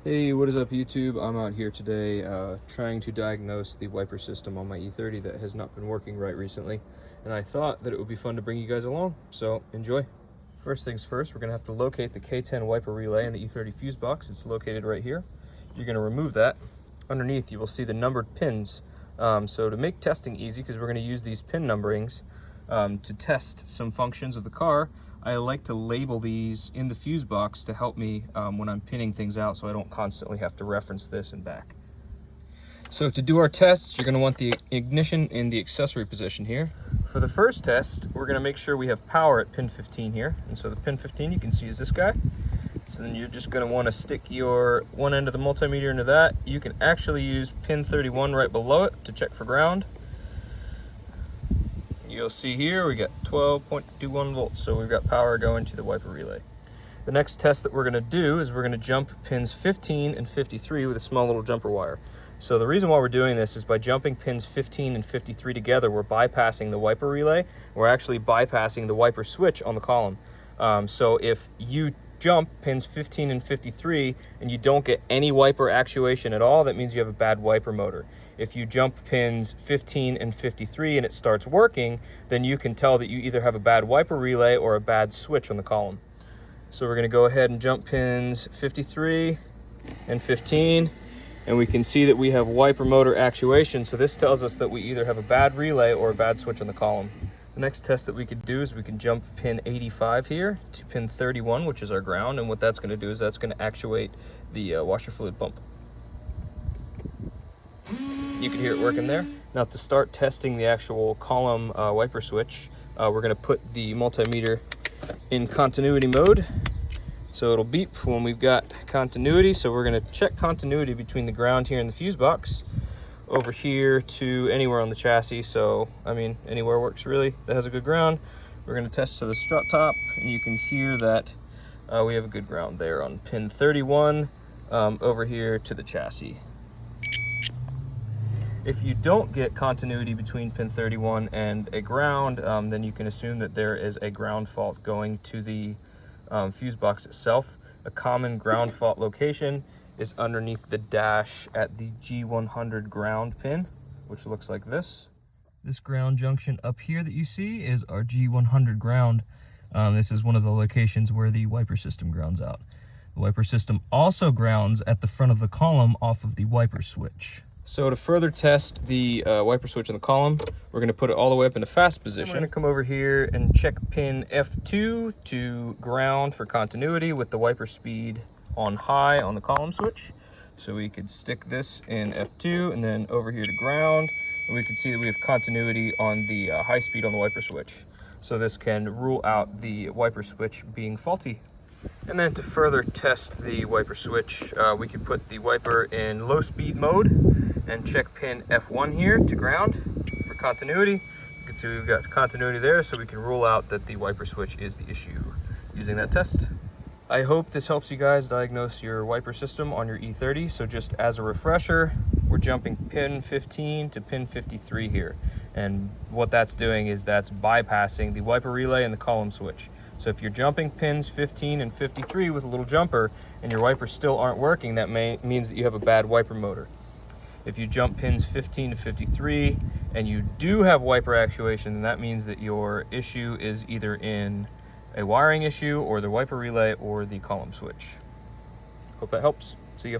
Hey, what is up YouTube? I'm out here today trying to diagnose the wiper system on my E30 that has not been working right recently, and I thought that it would be fun to bring you guys along, so enjoy. First things first, we're going to have to locate the K10 wiper relay in the E30 fuse box. It's located right here. You're going to remove that. Underneath you will see the numbered pins. So to make testing easy, because we're going to use these pin numberings to test some functions of the car, I like to label these in the fuse box to help me when I'm pinning things out, so I don't constantly have to reference this and back. So to do our tests, you're going to want the ignition in the accessory position here. For the first test, we're going to make sure we have power at pin 15 here. And so the pin 15 you can see is this guy. So then you're just going to want to stick your one end of the multimeter into that. You can actually use pin 31 right below it to check for ground. You'll see here we got 12.21 volts, so we've got power going to the wiper relay. The next test that we're going to do is we're going to jump pins 15 and 53 with a small little jumper wire. So the reason why we're doing this is by jumping pins 15 and 53 together, we're bypassing the wiper relay. We're actually bypassing the wiper switch on the column. So if you jump pins 15 and 53 and you don't get any wiper actuation at all, that means you have a bad wiper motor. If you jump pins 15 and 53 and it starts working, then you can tell that you either have a bad wiper relay or a bad switch on the column. So we're going to go ahead and jump pins 53 and 15, and we can see that we have wiper motor actuation, so this tells us that we either have a bad relay or a bad switch on the column. The next test that we could do is we can jump pin 85 here to pin 31, which is our ground, and what that's going to do is that's going to actuate the washer fluid pump. You can hear it working there. Now to start testing the actual column wiper switch, we're going to put the multimeter in continuity mode. So it'll beep when we've got continuity, so we're going to check continuity between the ground here in the fuse box over here to anywhere on the chassis. So I mean anywhere works really that has a good ground. We're going to test to the strut top, and you can hear that we have a good ground there on pin 31 over here to the chassis. If you don't get continuity between pin 31 and a ground, then you can assume that there is a ground fault going to the fuse box itself. A common ground fault location is underneath the dash at the G100 ground pin, which looks like this. This ground junction up here that you see is our G100 ground. This is one of the locations where the wiper system grounds out. The wiper system also grounds at the front of the column off of the wiper switch. So to further test the wiper switch in the column, we're going to put it all the way up into fast position. We're going to come over here and check pin F2 to ground for continuity with the wiper speed on high on the column switch. So we could stick this in F2 and then over here to ground, and we can see that we have continuity on the high speed on the wiper switch. So this can rule out the wiper switch being faulty. And then to further test the wiper switch, we can put the wiper in low speed mode and check pin F1 here to ground for continuity. You can see we've got continuity there, so we can rule out that the wiper switch is the issue using that test. I hope this helps you guys diagnose your wiper system on your E30. So just as a refresher, we're jumping pin 15 to pin 53 here. And what that's doing is that's bypassing the wiper relay and the column switch. So if you're jumping pins 15 and 53 with a little jumper and your wipers still aren't working, that means that you have a bad wiper motor. If you jump pins 15 to 53 and you do have wiper actuation, then that means that your issue is either in a wiring issue or the wiper relay or the column switch. Hope that helps. See ya.